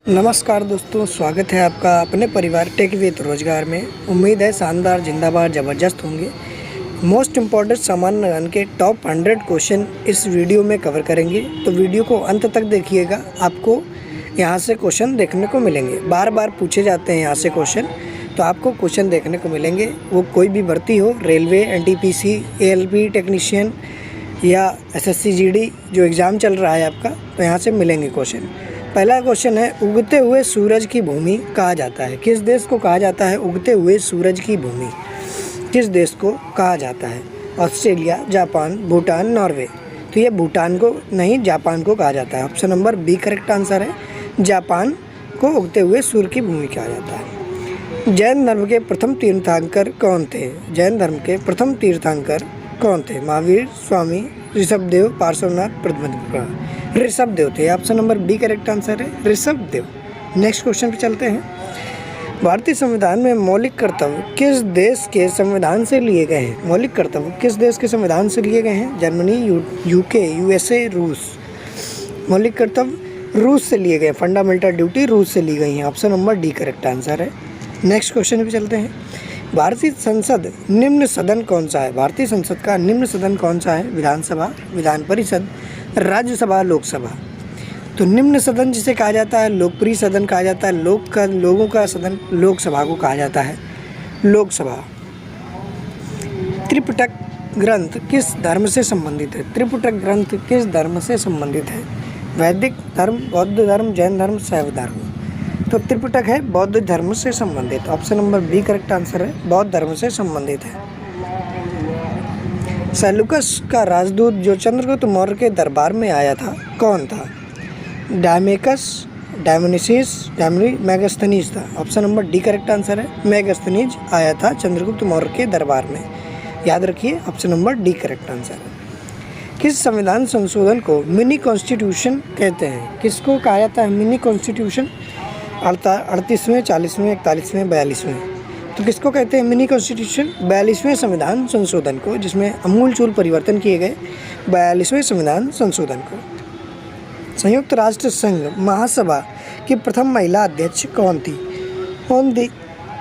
नमस्कार दोस्तों, स्वागत है आपका अपने परिवार टेक विद रोजगार में। उम्मीद है शानदार, जिंदाबाद, ज़बरदस्त होंगे। मोस्ट इम्पॉर्टेंट सामान्य ज्ञान के टॉप 100 क्वेश्चन इस वीडियो में कवर करेंगे, तो वीडियो को अंत तक देखिएगा। आपको यहाँ से क्वेश्चन देखने को मिलेंगे, बार बार पूछे जाते हैं यहाँ से क्वेश्चन, तो आपको क्वेश्चन देखने को मिलेंगे। वो कोई भी भर्ती हो, रेलवे, एनटीपीसी, एएलपी टेक्नीशियन या एसएससी जीडी जो एग्ज़ाम चल रहा है आपका, तो यहाँ से मिलेंगे क्वेश्चन। पहला क्वेश्चन है, उगते हुए सूरज की भूमि कहा जाता है। किस देश को कहा जाता है उगते हुए सूरज की भूमि? किस देश को कहा जाता है? Australia, Japan, Bhutan, Norway. तो ये भूटान को नहीं, जापान को कहा जाता है। Option number B correct answer है। जापान को उगते हुए सूर्य की भूमि कहा जाता है। जैन धर्म के प्रथम तीर्थंकर कौन थे? जैन धर्म के प्रथम तीर्थंकर कौन थे? महावीर, स्वामी, ऋषभदेव, पार्श्वनाथ, प्रद्युम्न। ऋषभदेव थे। Option number B correct answer है, ऋषभदेव। नेक्स्ट क्वेश्चन पे चलते हैं। भारतीय संविधान में मौलिक कर्तव्य किस देश के संविधान से लिए गए हैं? मौलिक कर्तव्य किस देश के संविधान से लिए गए हैं? जर्मनी, यूके, यूएसए, रूस। मौलिक कर्तव्य रूस से लिए गए। फंडामेंटल ड्यूटी रूस से ली गई है। Option number D correct answer है। नेक्स्ट क्वेश्चन पे चलते हैं। भारतीय संसद निम्न सदन कौन सा है? भारतीय संसद का निम्न सदन कौन सा है? विधानसभा, विधान परिषद, राज्यसभा, लोकसभा। तो निम्न सदन जिसे कहा जाता है, लोकप्रिय सदन कहा जाता है, लोगों का सदन लोकसभा को कहा जाता है, लोकसभा। त्रिपिटक ग्रंथ किस धर्म से संबंधित है? त्रिपिटक ग्रंथ किस धर्म से संबंधित है? वैदिक धर्म, बौद्ध धर्म, जैन धर्म, शैव धर्म। तो त्रिपिटक है बौद्ध धर्म से संबंधित। Option number B correct answer है, बौद्ध धर्म से संबंधित है। सेल्यूकस का राजदूत जो चंद्रगुप्त मौर्य के दरबार में आया था, कौन था? डायमेकस, डायमोनिसिस, मेगास्थनीज था। Option number D correct answer है, मेगास्थनीज आया था चंद्रगुप्त मौर्य के दरबार में। याद रखिए, option number D correct answer है। किस संविधान संशोधन को मिनी कॉन्स्टिट्यूशन कहते हैं? किसको कहा जाता है मिनी कॉन्स्टिट्यूशन? 38वें, 40वें, 41वें, 42वें। तो किसको कहते हैं मिनी कॉन्स्टिट्यूशन? 42वें संविधान संशोधन को, जिसमें अमूलचूल परिवर्तन किए गए 42वें संविधान संशोधन को। संयुक्त राष्ट्र संघ महासभा की प्रथम महिला अध्यक्ष कौन थी?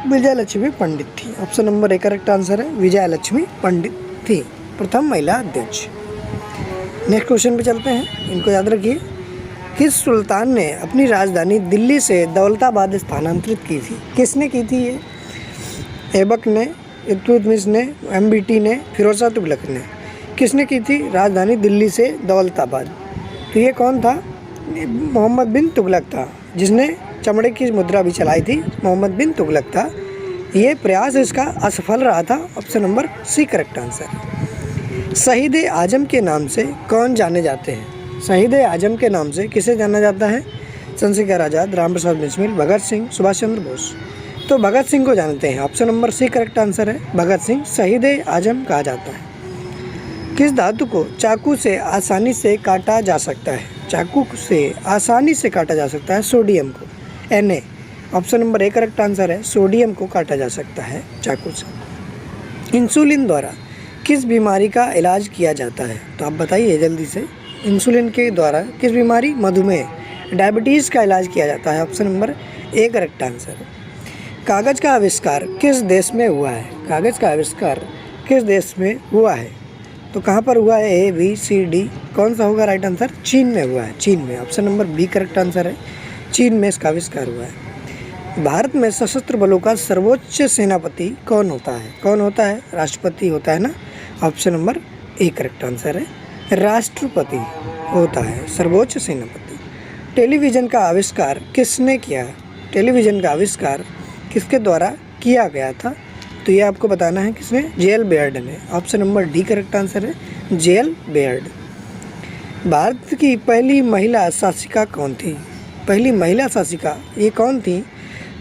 विजय लक्ष्मी पंडित थी। Option number A correct answer है, विजय लक्ष्मी पंडित थी प्रथम महिला अध्यक्ष। नेक्स्ट क्वेश्चन पे चलते हैं, इनको याद रखिए। किस सुल्तान ने अपनी राजधानी दिल्ली से दौलताबाद स्थानांतरित की थी? किसने की थी ये? ऐबक ने, इल्तुतमिश ने, एमबीटी ने, फिरोज शाह तुगलक ने। किसने की थी राजधानी दिल्ली से दौलताबाद? तो ये कौन था? मोहम्मद बिन तुगलक था, जिसने चमड़े की मुद्रा भी चलाई थी। मोहम्मद बिन तुगलक था। ये प्रयास इसका असफल रहा था। Option number C correct answer. शहीद ए आजम के नाम से कौन जाने जाते हैं? शहीद ए आजम के नाम से किसे जाना जाता है? चंद्रशेखर आज़ाद, राम प्रसाद बिस्मिल, भगत सिंह, सुभाष चंद्र बोस। तो भगत सिंह को जानते हैं। Option number C correct answer है, भगत सिंह शहीद ए आजम कहा जाता है। किस धातु को चाकू से आसानी से काटा जा सकता है? चाकू से आसानी से काटा जा सकता है सोडियम को, Na। Option number A correct answer है, सोडियम को काटा जा सकता है चाकू से। इंसुलिन द्वारा किस बीमारी का इलाज किया जाता है? तो आप बताइए जल्दी से। इंसुलिन के द्वारा किस बीमारी? मधुमेह, डायबिटीज़ का इलाज किया जाता है। Option number A correct answer है। कागज़ का आविष्कार किस देश में हुआ है? कागज़ का आविष्कार किस देश में हुआ है? तो कहाँ पर हुआ है? ए, बी, सी, डी। कौन सा होगा राइट आंसर? चीन में हुआ है, चीन में। Option number B correct answer है, चीन में इसका आविष्कार हुआ है। भारत में सशस्त्र बलों का सर्वोच्च सेनापति कौन होता है? कौन होता है? राष्ट्रपति होता है ना। Option number A correct answer है, राष्ट्रपति होता है सर्वोच्च सेनापति। टेलीविज़न का आविष्कार किसने किया? टेलीविज़न का आविष्कार किसके द्वारा किया गया था? तो ये आपको बताना है, किसने? जे.एल. बेयर्ड ने। Option number D correct answer है, जे.एल. बेयर्ड। भारत की पहली महिला शासिका कौन थी? पहली महिला शासिका ये कौन थी?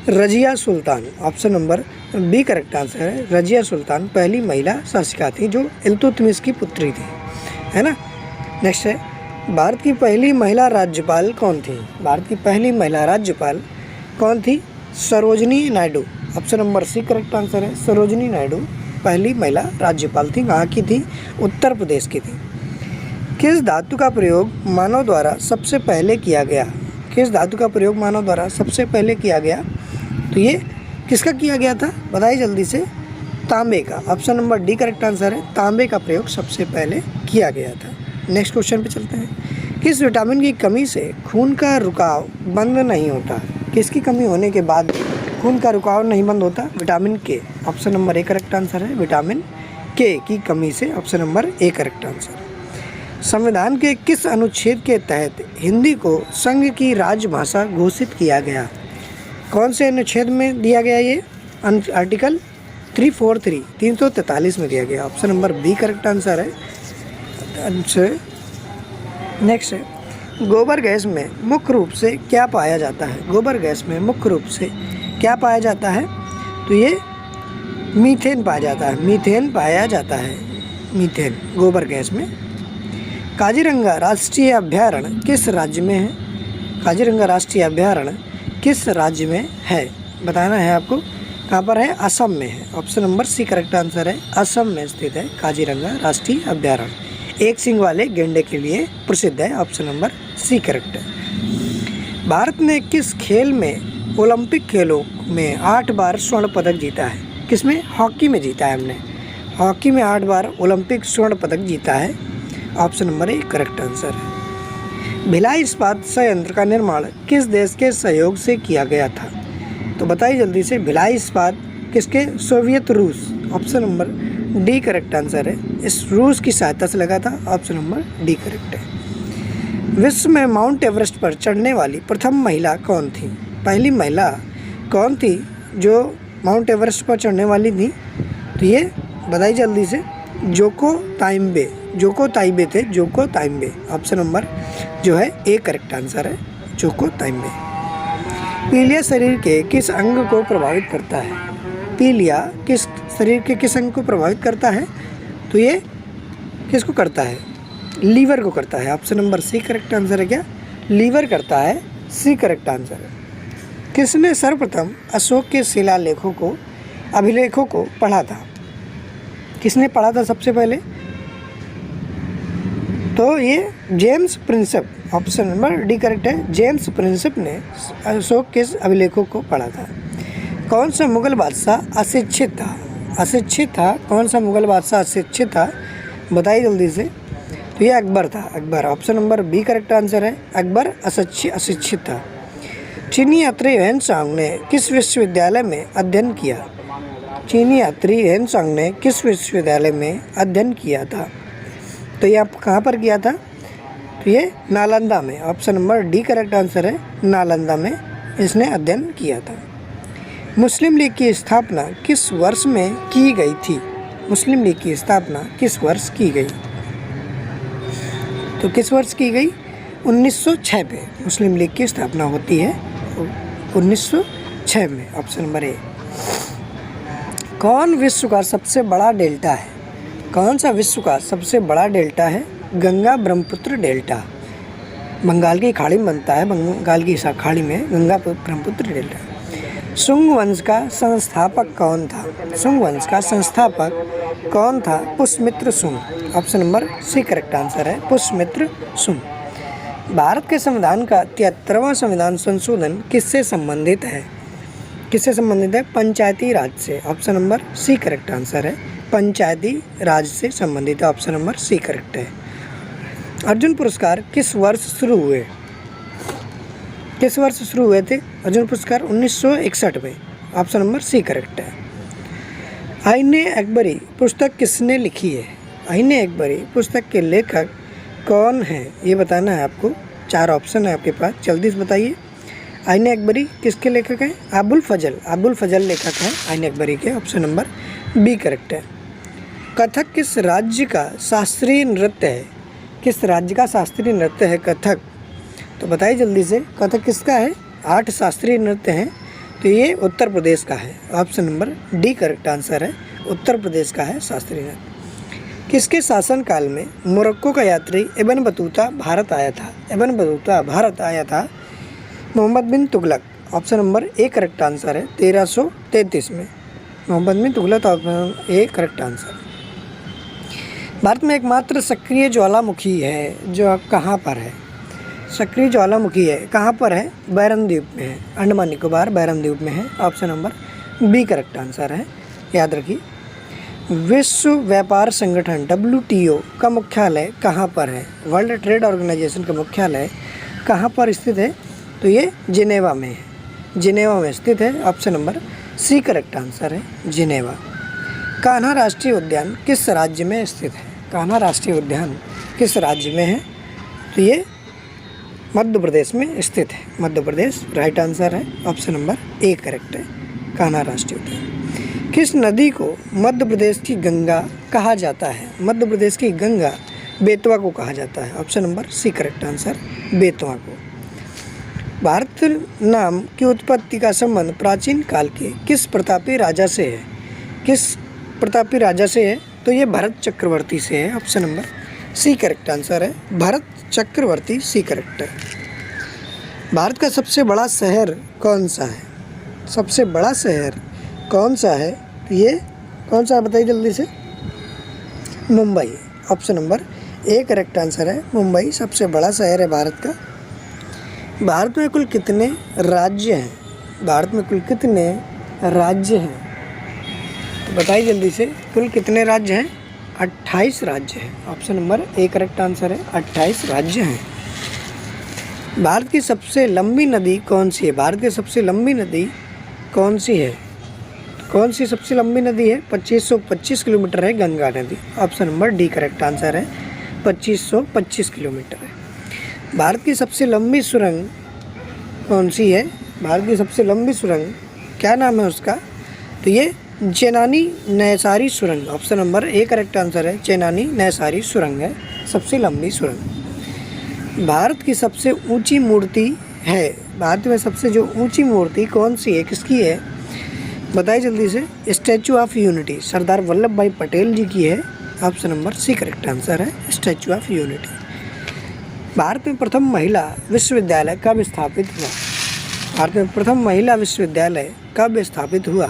Razia Sultan. Option number B correct answer है, रजिया सुल्तान पहली महिला शासिका थी, जो इल्तुतमिश की पुत्री थी, है ना। नेक्स्ट है, भारत की पहली महिला राज्यपाल कौन थी? भारत की पहली महिला राज्यपाल कौन थी? Sarojini Naidu. Option number C correct answer है, सरोजनी नायडू पहली महिला राज्यपाल थी। कहाँ की थी? उत्तर प्रदेश की थी। किस धातु का प्रयोग मानव द्वारा सबसे पहले किया गया? किस धातु का प्रयोग मानव द्वारा सबसे पहले किया गया? तो ये किसका किया गया था, बताइए जल्दी से। तांबे का। Option number D correct answer है, तांबे का प्रयोग सबसे पहले किया गया था। नेक्स्ट क्वेश्चन पे चलते हैं। किस विटामिन की कमी से खून का रुकाव बंद नहीं होता? किसकी कमी होने के बाद खून का रुकाव नहीं बंद होता? विटामिन के। Option number A correct answer है, विटामिन के की कमी से। Option number A correct answer. संविधान के किस अनुच्छेद के तहत हिंदी को संघ की राजभाषा घोषित किया गया? कौन से अनुच्छेद में दिया गया ये? आर्टिकल 343 343 में दिया गया। Option number B correct answer है। नेक्स्ट है, गोबर गैस में मुख्य रूप से क्या पाया जाता है? गोबर गैस में मुख्य रूप से क्या पाया जाता है? तो ये मीथेन पाया जाता है, मीथेन पाया जाता है, मीथेन गोबर गैस में। काजीरंगा राष्ट्रीय अभयारण्य किस राज्य में है? काजीरंगा राष्ट्रीय अभयारण्य किस राज्य में है बताना है आपको। कहाँ पर है? असम में है। Option number C correct answer है, असम में स्थित है काजीरंगा राष्ट्रीय अभयारण्य। एक सींग वाले गेंडे के लिए प्रसिद्ध है। ऑप्शन नंबर सी करेक्ट है। भारत ने किस खेल में ओलंपिक खेलों में 8 बार स्वर्ण पदक जीता है? किसमें? हॉकी में जीता है हमने। हॉकी में 8 बार ओलंपिक स्वर्ण पदक जीता है। Option number A correct answer है। भिलाई इस्पात संयंत्र का निर्माण किस देश के सहयोग से किया गया था? तो बताइए जल्दी से। भिलाई इस्पात किसके? सोवियत रूस। Option number D correct answer है, इस रूस की सहायता से लगा था। ऑप्शन नंबर डी करेक्ट है। विश्व में माउंट एवरेस्ट पर चढ़ने वाली प्रथम महिला कौन थी? पहली महिला कौन थी जो माउंट एवरेस्ट पर चढ़ने वाली थी? तो ये बताइए जल्दी से। जोको ताइम्बे, जोको ताइबे थे, जोको ताइम्बे। ऑप्शन नंबर जो है ए करेक्ट आंसर है, जोको ताइम्बे। पीलिया शरीर के किस अंग को प्रभावित करता है? पीलिया किस शरीर के किस अंग को प्रभावित करता है? तो ये किसको करता है? लीवर को करता है। Option number C correct answer है। क्या? लीवर करता है, सी करेक्ट आंसर है। किसने सर्वप्रथम अशोक के शिलालेखों को अभिलेखों को पढ़ा था? किसने पढ़ा था सबसे पहले? तो ये James Prinsep. Option number D correct है, जेम्स प्रिंसेप ने अशोक के अभिलेखों को पढ़ा था। कौन सा मुगल बादशाह अशिक्षित था? अशिक्षित था। कौन सा मुगल बादशाह अशिक्षित था? बताइए जल्दी से। तो ये अकबर था, Akbar. Option number B correct answer है, अकबर अशिक्षित था। चीनी यात्री ह्वेनसांग ने किस विश्वविद्यालय में अध्ययन किया? चीनी यात्री ह्वेनसांग ने किस विश्वविद्यालय में अध्ययन किया था? तो ये आप कहाँ पर किया था? तो ये नालंदा में। Option number D correct answer है, नालंदा में इसने अध्ययन किया था। मुस्लिम लीग की स्थापना किस वर्ष में की गई थी? मुस्लिम लीग की स्थापना किस वर्ष की गई? तो किस वर्ष की गई? 1906 में मुस्लिम लीग की स्थापना होती है, 1906 में। ऑप्शन नंबर ए। कौन विश्व का सबसे बड़ा डेल्टा है? कौन सा विश्व का सबसे बड़ा डेल्टा है? गंगा ब्रह्मपुत्र डेल्टा। बंगाल की खाड़ी में बनता है, बंगाल की खाड़ी में गंगा ब्रह्मपुत्र डेल्टा। शुंग वंश का संस्थापक कौन था? शुंग वंश का संस्थापक कौन था? Pushyamitra Shunga. Option number C correct answer है, पुष्यमित्र शुंग। भारत के संविधान का 73वां संविधान संशोधन किससे संबंधित है? किससे संबंधित है? पंचायती राज से। Option number C correct answer है, पंचायती राज से संबंधित है। ऑप्शन नंबर सी करेक्ट है। अर्जुन पुरस्कार किस वर्ष शुरू हुए? किस वर्ष शुरू हुए थे अर्जुन पुरस्कार? 1961 में। ऑप्शन नंबर सी करेक्ट है। आईने अकबरी पुस्तक किसने लिखी है? आईने अकबरी पुस्तक के लेखक कौन है ये बताना है आपको। 4 ऑप्शन है आपके पास, जल्दी से बताइए। आईने अकबरी किसके लेखक हैं? अबुल फजल लेखक हैं आईने अकबरी के। ऑप्शन नंबर बी करेक्ट है। कथक किस राज्य का शास्त्रीय नृत्य है? किस राज्य का शास्त्रीय नृत्य है कथक? तो बताइए जल्दी से। कथक किसका है? 8 शास्त्रीय नृत्य हैं, तो ये उत्तर प्रदेश का है। Option number D correct answer है, उत्तर प्रदेश का है शास्त्रीय नृत्य। किसके शासनकाल में मोरक्को का यात्री इब्न बतूता भारत आया था? इब्न बतूता भारत आया था Mohammad bin Tughlaq. Option number A correct answer है, 1333 में। Mohammad bin Tughlaq, option A correct answer. Bharat में एकमात्र सक्रिय ज्वालामुखी है जो कहाँ पर है? सक्रिय ज्वालामुखी है कहाँ पर है? बैरन द्वीप में है, अंडमान निकोबार बैरन द्वीप में है। Option number B correct answer है, याद रखिए। विश्व व्यापार संगठन WTO का मुख्यालय कहाँ पर है? वर्ल्ड ट्रेड ऑर्गेनाइजेशन का मुख्यालय कहाँ पर स्थित है? तो ये जिनेवा में है, जिनेवा में स्थित है। Option number C correct answer है, जिनेवा। कान्हा राष्ट्रीय उद्यान किस राज्य में स्थित है? कान्हा राष्ट्रीय उद्यान किस राज्य में है? तो ये मध्य प्रदेश में स्थित है, मध्य प्रदेश राइट आंसर है। ऑप्शन नंबर ए करेक्ट है, कान्हा राष्ट्रीय उद्यान। किस नदी को मध्य प्रदेश की गंगा कहा जाता है? मध्य प्रदेश की गंगा बेतवा को कहा जाता है। Option number C correct answer, Betwa को। भारत नाम की उत्पत्ति का संबंध प्राचीन काल के किस प्रतापी राजा से है? किस प्रतापी राजा से है? तो ये भरत चक्रवर्ती से है। Option number C correct answer है, भरत चक्रवर्ती सी करेक्ट है। भारत का सबसे बड़ा शहर कौन सा है? सबसे बड़ा शहर कौन सा है? तो ये कौन सा है बताइए जल्दी से? Mumbai. Option number A correct answer है, मुंबई सबसे बड़ा शहर है भारत का। भारत में कुल कितने राज्य हैं? भारत में कुल कितने राज्य हैं? तो बताइए जल्दी से, कुल कितने राज्य हैं? 28 राज्य हैं। Option number A correct answer है, 28 राज्य हैं। भारत की सबसे लंबी नदी कौन सी है? भारत की सबसे लंबी नदी कौन सी है? कौन सी सबसे लंबी नदी है? 2525 किलोमीटर है गंगा नदी। Option number D correct answer है, 2525 किलोमीटर है। भारत की सबसे लंबी सुरंग कौन सी है? भारत की सबसे लंबी सुरंग क्या नाम है उसका? तो ये चेनानी नैसारी सुरंग। Option number A correct answer है, चेनानी नैसारी सुरंग है सबसे लंबी सुरंग। भारत की सबसे ऊंची मूर्ति है, भारत में सबसे जो ऊंची मूर्ति कौन सी है, किसकी है? बताइए जल्दी से। Statue of Unity, Sardar Vallabh Bhai Patel ji की है। Option number C correct answer है, स्टैचू ऑफ यूनिटी। भारत में प्रथम महिला विश्वविद्यालय कब स्थापित हुआ? भारत में प्रथम महिला विश्वविद्यालय कब स्थापित हुआ?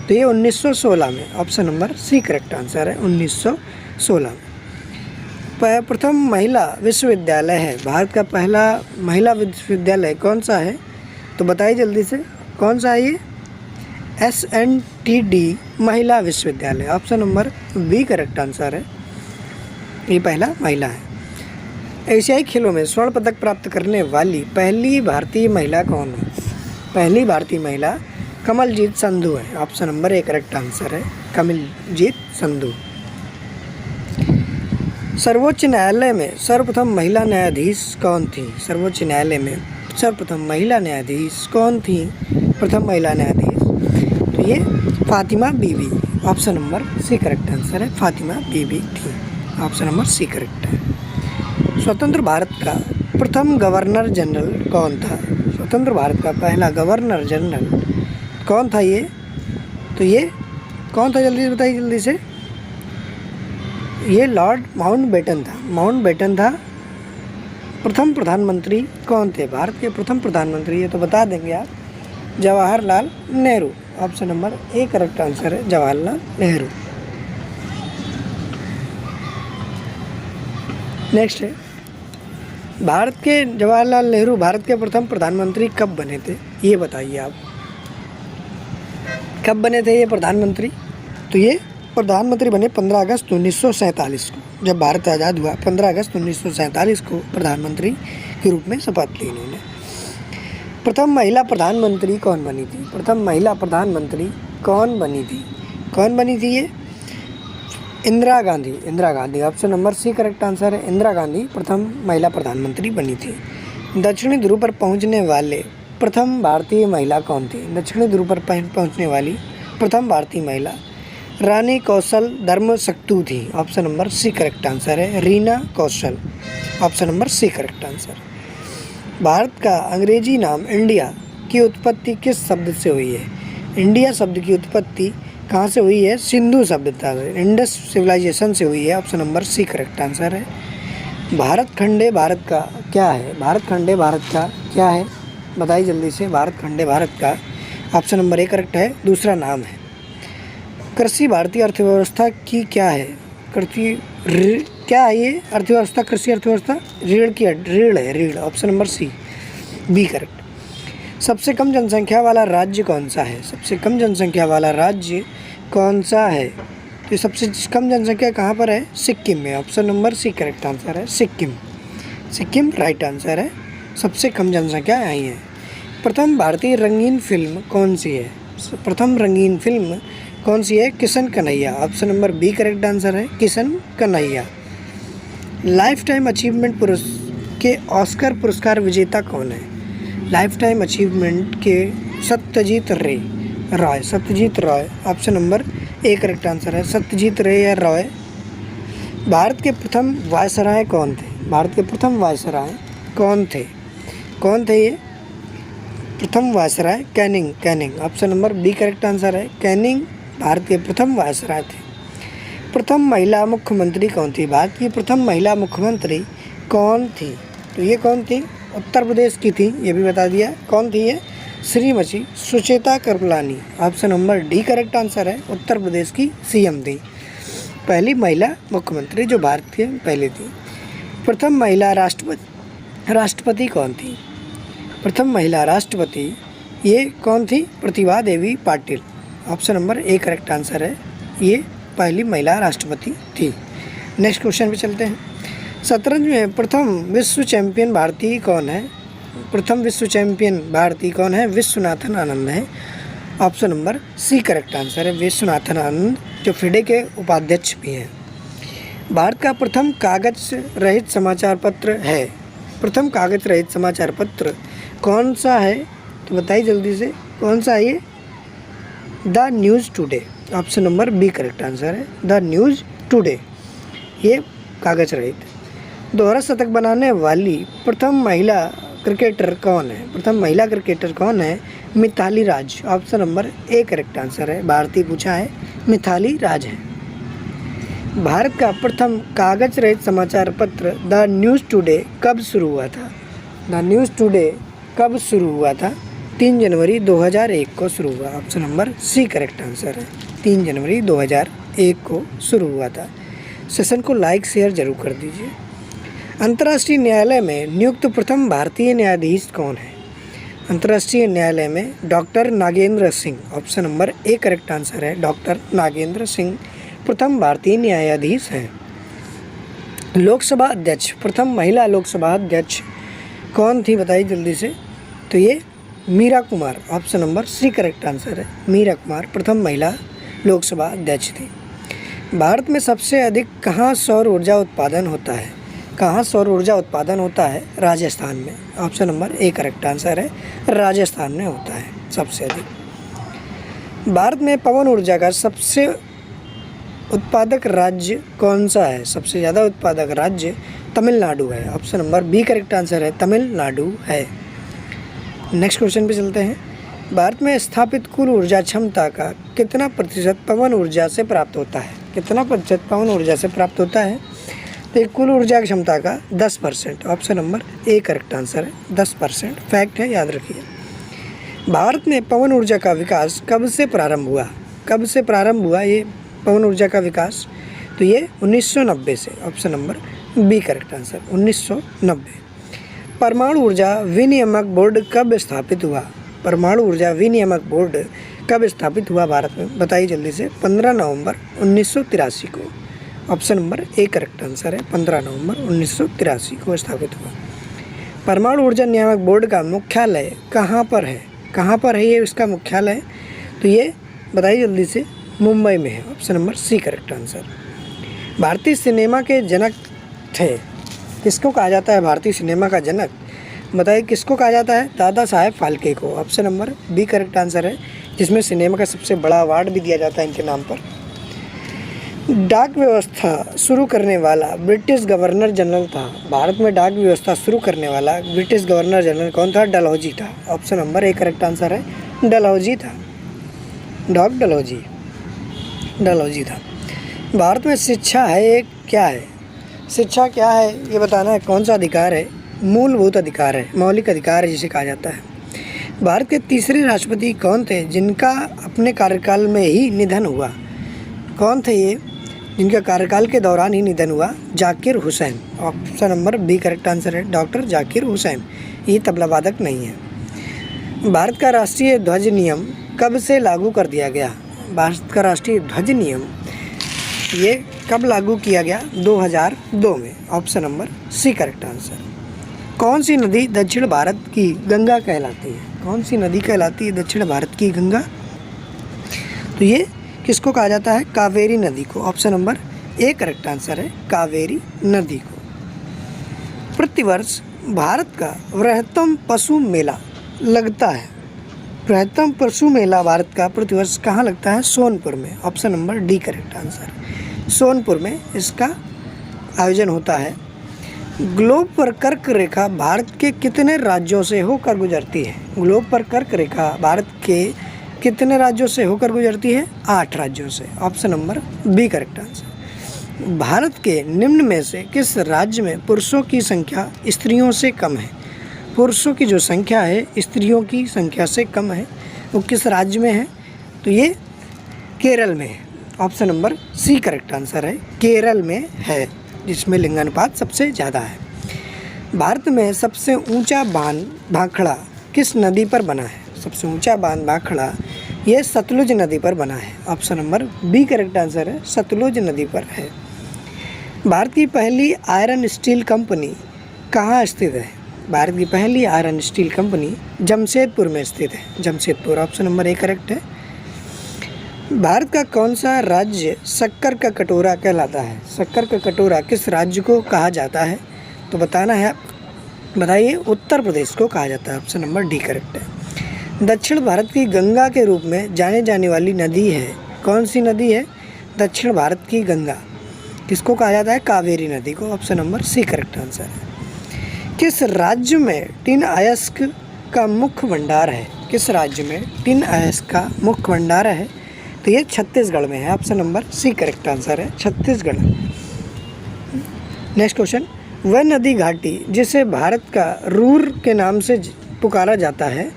तो ये 1916 में। Option number C correct answer है, 1916 में। प्रथम महिला विश्वविद्यालय है, भारत का पहला महिला विश्वविद्यालय कौन सा है? तो बताइए जल्दी से, कौन सा है ये? SNTD महिला विश्वविद्यालय। Option number B correct answer है, ये पहला महिला है। एशियाई खेलों में स्वर्ण पदक प्राप्त करने वाली पहली भारतीय महिला कौन है? पहली भारतीय महिला कमलजीत संधू है। Option number A correct answer है, कमलजीत संधू। सर्वोच्च न्यायालय में सर्वप्रथम महिला न्यायाधीश कौन थी? सर्वोच्च न्यायालय में सर्वप्रथम महिला न्यायाधीश कौन थी? प्रथम महिला न्यायाधीश तो ये Fatima Beevi. Option number C correct answer है, फातिमा बीबी थी। ऑप्शन नंबर सी करेक्ट है। स्वतंत्र भारत का प्रथम गवर्नर जनरल कौन था? स्वतंत्र भारत का पहला गवर्नर जनरल कौन था ये? तो ये कौन था जल्दी बताइए जल्दी से। ये लॉर्ड माउंटबेटन था, माउंटबेटन था। प्रथम प्रधानमंत्री कौन थे? भारत के प्रथम प्रधानमंत्री ये तो बता देंगे आप, Jawaharlal Nehru. Option number A correct answer है, जवाहरलाल नेहरू। नेक्स्ट है, भारत के जवाहरलाल नेहरू भारत के प्रथम प्रधानमंत्री कब बने थे? ये बताइए आप, कब बने थे ये प्रधानमंत्री? तो ये प्रधानमंत्री बने 15 अगस्त 1947 को, जब भारत आज़ाद हुआ 15 अगस्त 1947 को प्रधानमंत्री के रूप में शपथ ली इन्होंने। प्रथम महिला प्रधानमंत्री कौन बनी थी? प्रथम महिला प्रधानमंत्री कौन बनी थी? कौन बनी थी ये? Indira Gandhi. Indira Gandhi. Option number C correct answer है, इंदिरा गांधी प्रथम महिला प्रधानमंत्री बनी थी। दक्षिणी ध्रुव पर पहुंचने वाले प्रथम भारतीय महिला कौन थी? दक्षिणी ध्रुव पर पहुंचने वाली प्रथम भारतीय महिला रानी कौशल धर्मशक्तु थी। Option number C correct answer है, Reena Kaushal. Option number C correct answer. Bharat का अंग्रेजी नाम इंडिया की उत्पत्ति किस शब्द से हुई है? इंडिया शब्द की उत्पत्ति कहाँ से हुई है? सिंधु सभ्यता से, इंडस सिविलाइजेशन से हुई है। Option number C correct answer है। भारत खंडे भारत का क्या है? भारत खंडे भारत का क्या है? बताइए जल्दी से। भारत खंडे भारत का ऑप्शन नंबर ए करेक्ट है, दूसरा नाम है। कृषि भारतीय अर्थव्यवस्था की क्या है? कृषि क्या है ये अर्थव्यवस्था, कृषि अर्थव्यवस्था, रीढ़ है, रीढ़, option number C, B correct. सबसे कम जनसंख्या वाला राज्य कौन सा है? सबसे कम जनसंख्या वाला राज्य कौन सा है? तो सबसे कम जनसंख्या कहाँ पर है? सिक्किम में, option number C correct answer है, सिक्किम। सिक्किम राइट आंसर है, सबसे कम जनसंख्या यहीं है। प्रथम भारतीय रंगीन फिल्म कौन सी है? प्रथम रंगीन फिल्म कौन सी है? Kishan Kanhaiya, option number B correct answer है, Kishan Kanhaiya. Life time achievement के ऑस्कर पुरस्कार विजेता कौन है? लाइफ टाइम अचीवमेंट के Satyajit Roy, option number A correct answer है, सत्यजीत रे या रॉय। भारत के प्रथम वायसराय कौन थे? भारत के प्रथम वायसराय कौन थे ये? प्रथम viceroy Canning, option number B correct answer है, कैनिंग भारत के प्रथम वायसराय थे। प्रथम महिला मुख्यमंत्री कौन थी? भारत की प्रथम महिला मुख्यमंत्री कौन थी? तो ये कौन थी? उत्तर प्रदेश की थी, ये भी बता दिया। कौन थी ये? Shrimati Sucheta Kripalani, option number D correct answer है, उत्तर प्रदेश की सीएम थी, पहली महिला मुख्यमंत्री जो भारत की पहली थी। प्रथम महिला राष्ट्रपति कौन थी? प्रथम महिला राष्ट्रपति ये कौन थी? Pratibha Devi Patil, option number A correct answer है, ये पहली महिला राष्ट्रपति थी। नेक्स्ट क्वेश्चन पे चलते हैं। शतरंज में प्रथम विश्व चैंपियन भारतीय कौन है? प्रथम विश्व चैंपियन भारतीय कौन है? विश्वनाथन आनंद है, option number C correct answer है, विश्वनाथन आनंद जो फिडे के उपाध्यक्ष भी हैं। भारत का प्रथम कागज रहित समाचार पत्र है। प्रथम कागज रहित समाचार पत्र कौन सा है? तो बताइए जल्दी से, कौन सा है ये? The News Today, option number B correct answer है, द न्यूज़ टुडे, ये कागज रहित। दोहरा शतक बनाने वाली प्रथम महिला क्रिकेटर कौन है? प्रथम महिला क्रिकेटर कौन है? Mithali Raj, option number A correct answer है, भारतीय पूछा है, मिताली राज है। भारत का प्रथम कागज रहित समाचार पत्र द न्यूज़ टुडे कब शुरू हुआ था? द न्यूज़ टुडे कब शुरू हुआ था? 3 जनवरी 2001 को शुरू हुआ, option number C correct answer है, 3 जनवरी 2001 को शुरू हुआ था। सेशन को लाइक शेयर जरूर कर दीजिए। अंतर्राष्ट्रीय न्यायालय में नियुक्त प्रथम भारतीय न्यायाधीश कौन है? अंतर्राष्ट्रीय न्यायालय में doctor Nagendra Singh, option number A correct answer है, डॉक्टर नागेंद्र सिंह प्रथम भारतीय न्यायाधीश हैं। लोकसभा अध्यक्ष, प्रथम महिला लोकसभा अध्यक्ष कौन थी? बताइए जल्दी से। तो ये Meera Kumar, option number C correct answer है, मीरा कुमार प्रथम महिला लोकसभा अध्यक्ष थी। भारत में सबसे अधिक कहाँ सौर ऊर्जा उत्पादन होता है? कहाँ सौर ऊर्जा उत्पादन होता है? राजस्थान में, option number A correct answer है, राजस्थान में होता है सबसे अधिक। भारत में पवन ऊर्जा का सबसे उत्पादक राज्य कौन सा है? सबसे ज़्यादा उत्पादक राज्य तमिलनाडु है, option number B correct answer है, तमिलनाडु है। नेक्स्ट क्वेश्चन पे चलते हैं। भारत में स्थापित कुल ऊर्जा क्षमता का कितना प्रतिशत पवन ऊर्जा से प्राप्त होता है? कितना प्रतिशत पवन ऊर्जा से प्राप्त होता है? तो कुल ऊर्जा क्षमता का 10%, option number A correct answer है, 10% फैक्ट है, याद रखिए। भारत में पवन ऊर्जा का विकास कब से प्रारंभ हुआ? कब से प्रारंभ हुआ ये पवन ऊर्जा का विकास? तो ये 1990 से, option number B correct answer, 1990। परमाणु ऊर्जा विनियामक बोर्ड कब स्थापित हुआ? परमाणु ऊर्जा विनियामक बोर्ड कब स्थापित हुआ भारत में? बताइए जल्दी से। 15 नवंबर 1983 को, option number A correct answer है, 15 नवंबर 1983 को स्थापित हुआ। परमाणु ऊर्जा नियामक बोर्ड का मुख्यालय कहाँ पर है? कहाँ पर है ये इसका मुख्यालय? तो ये बताइए जल्दी से, मुंबई में है, option number C correct answer. भारतीय सिनेमा के जनक थे, किसको कहा जाता है भारतीय सिनेमा का जनक? बताइए किसको कहा जाता है? दादा साहेब फाल्के को, option number B correct answer है, जिसमें सिनेमा का सबसे बड़ा अवार्ड भी दिया जाता है इनके नाम पर। डाक व्यवस्था शुरू करने वाला ब्रिटिश गवर्नर जनरल था। भारत में डाक व्यवस्था शुरू करने वाला ब्रिटिश गवर्नर जनरल कौन था? डलहौजी था, option number A correct answer है, डलहौजी था, डलहौजी था। भारत में शिक्षा है एक क्या है? शिक्षा क्या है ये बताना है। कौन सा अधिकार है? मूलभूत अधिकार है, मौलिक अधिकार है जिसे कहा जाता है। भारत के तीसरे राष्ट्रपति कौन थे जिनका अपने कार्यकाल में ही निधन हुआ? कौन थे ये? जिनका कार्यकाल के दौरान ही निधन हुआ? Zakir Hussain. Option number B correct answer है, डॉक्टर जाकिर हुसैन। ये तबला वादक नहीं है। भारत का राष्ट्रीय ध्वज नियम कब से लागू कर दिया गया? भारत का राष्ट्रीय ध्वज नियम ये कब लागू किया गया? 2002 में। Option number C correct answer. कौन सी नदी दक्षिण भारत की गंगा कहलाती है? कौन सी नदी कहलाती है दक्षिण भारत की गंगा? तो ये किसको कहा जाता है? कावेरी नदी को। Option number A correct answer है, कावेरी नदी को। प्रतिवर्ष भारत का वृहत्तम पशु मेला लगता है। वृहत्तम पशु मेला भारत का प्रतिवर्ष कहाँ लगता है? सोनपुर में। Option number D correct answer, Sonpur में इसका आयोजन होता है। ग्लोब पर कर्क रेखा भारत के कितने राज्यों से होकर गुजरती है? ग्लोब पर कर्क रेखा भारत के कितने राज्यों से होकर गुजरती है? 8 राज्यों से। Option number B correct answer. भारत के निम्न में से किस राज्य में पुरुषों की संख्या स्त्रियों से कम है? पुरुषों की जो संख्या है स्त्रियों की संख्या से कम है, वो किस राज्य में है? तो ये केरल में है। Option number C correct answer है, केरल में है, जिसमें लिंगानुपात सबसे ज़्यादा है। भारत में सबसे ऊंचा बांध भाखड़ा किस नदी पर बना है? सबसे ऊंचा बांध भाखड़ा ये सतलुज नदी पर बना है। Option number B correct answer है, सतलुज नदी पर है। भारत की पहली आयरन स्टील कंपनी कहाँ स्थित है? भारत की पहली आयरन स्टील कंपनी जमशेदपुर में स्थित है, Jamshedpur. Option number A correct है। भारत का कौन सा राज्य शक्कर का कटोरा कहलाता है? शक्कर का कटोरा किस राज्य को कहा जाता है? तो बताना है, बताइए। उत्तर प्रदेश को कहा जाता है। ऑप्शन नंबर डी करेक्ट है। दक्षिण भारत की गंगा के रूप में जाने जाने वाली नदी है, कौन सी नदी है? दक्षिण भारत की गंगा किसको कहा जाता है? कावेरी नदी को। Option number C correct answer है। किस राज्य में टिन अयस्क का मुख्य भंडार है? किस राज्य में टिन अयस्क का मुख्य भंडार है? तो ये छत्तीसगढ़ में है। Option number C correct answer है, छत्तीसगढ़। नेक्स्ट क्वेश्चन, वह नदी घाटी जिसे भारत का रूर के नाम से पुकारा जाता है,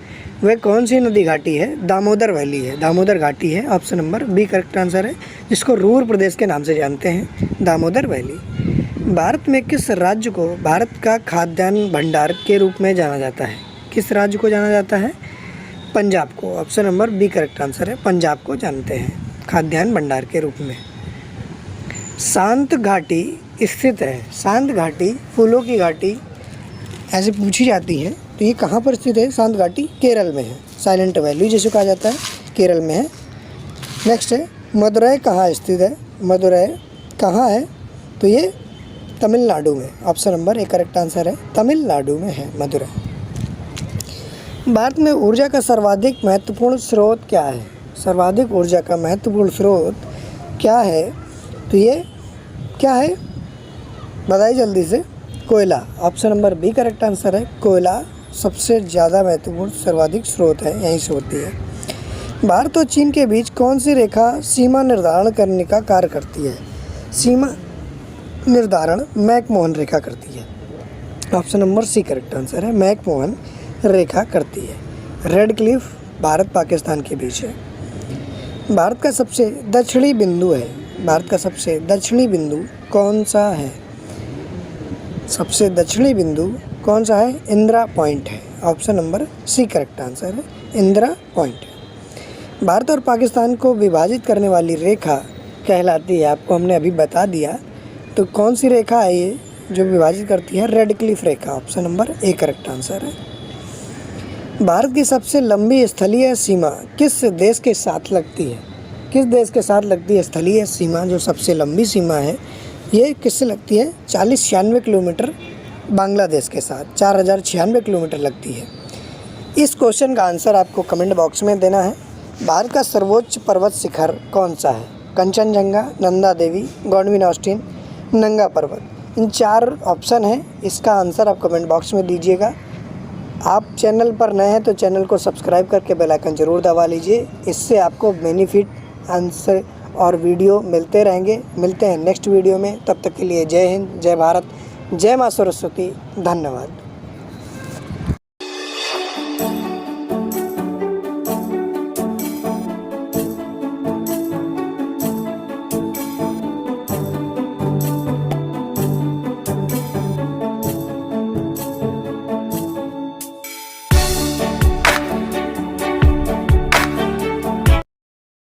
वह कौन सी नदी घाटी है? दामोदर वैली है, दामोदर घाटी है। Option number B correct answer है, जिसको रूर प्रदेश के नाम से जानते हैं, दामोदर वैली। भारत में किस राज्य को भारत का खाद्यान्न भंडार के रूप में जाना जाता है? किस राज्य को जाना जाता है? पंजाब को। Option number B correct answer है, पंजाब को जानते हैं खाद्यान्न भंडार के रूप में। शांत घाटी स्थित है, शांत घाटी, फूलों की घाटी ऐसे पूछी जाती है, तो ये कहाँ पर स्थित है? शांत घाटी केरल में है, साइलेंट वैली जिसे कहा जाता है, केरल में है। नेक्स्ट है, मदुरै कहाँ स्थित है? मदुरै कहाँ है? तो ये तमिलनाडु में। Option number A correct answer है, तमिलनाडु में है मदुरै। भारत में ऊर्जा का सर्वाधिक महत्वपूर्ण स्रोत क्या है? सर्वाधिक ऊर्जा का महत्वपूर्ण स्रोत क्या है? तो ये क्या है? बताइए जल्दी से। कोयला। Option number B correct answer है, कोयला सबसे ज़्यादा महत्वपूर्ण सर्वाधिक स्रोत है, यहीं से होती है। भारत और चीन के बीच कौन सी रेखा सीमा निर्धारण करने का कार्य करती है? सीमा निर्धारण मैकमोहन रेखा करती है। Option number C correct answer है, मैकमोहन रेखा करती है। रेड क्लिफ भारत पाकिस्तान के बीच है। भारत का सबसे दक्षिणी बिंदु है, भारत का सबसे दक्षिणी बिंदु कौन सा है? सबसे दक्षिणी बिंदु कौन सा है? इंदिरा पॉइंट है। Option number C correct answer है, इंदिरा पॉइंट। भारत और पाकिस्तान को विभाजित करने वाली रेखा कहलाती है, आपको हमने अभी बता दिया, तो कौन सी रेखा है ये जो विभाजित करती है? Red Cliff Rekha. Option number A correct answer है। भारत की सबसे लंबी स्थलीय सीमा किस देश के साथ लगती है? किस देश के साथ लगती है स्थलीय सीमा? जो सबसे लंबी सीमा है ये किससे लगती है? 4096 किलोमीटर बांग्लादेश के साथ 4096 किलोमीटर लगती है। इस क्वेश्चन का आंसर आपको कमेंट बॉक्स में देना है। भारत का सर्वोच्च पर्वत शिखर कौन सा है? कंचनजंगा, नंदा देवी, गॉडविन ऑस्टिन, नंगा पर्वत। इन 4 ऑप्शन हैं, इसका आंसर आप कमेंट बॉक्स में दीजिएगा। आप चैनल पर नए हैं तो चैनल को सब्सक्राइब करके बेल आइकन ज़रूर दबा लीजिए, इससे आपको बेनिफिट आंसर और वीडियो मिलते रहेंगे। मिलते हैं नेक्स्ट वीडियो में, तब तक के लिए जय हिंद, जय भारत, जय माँ सरस्वती, धन्यवाद।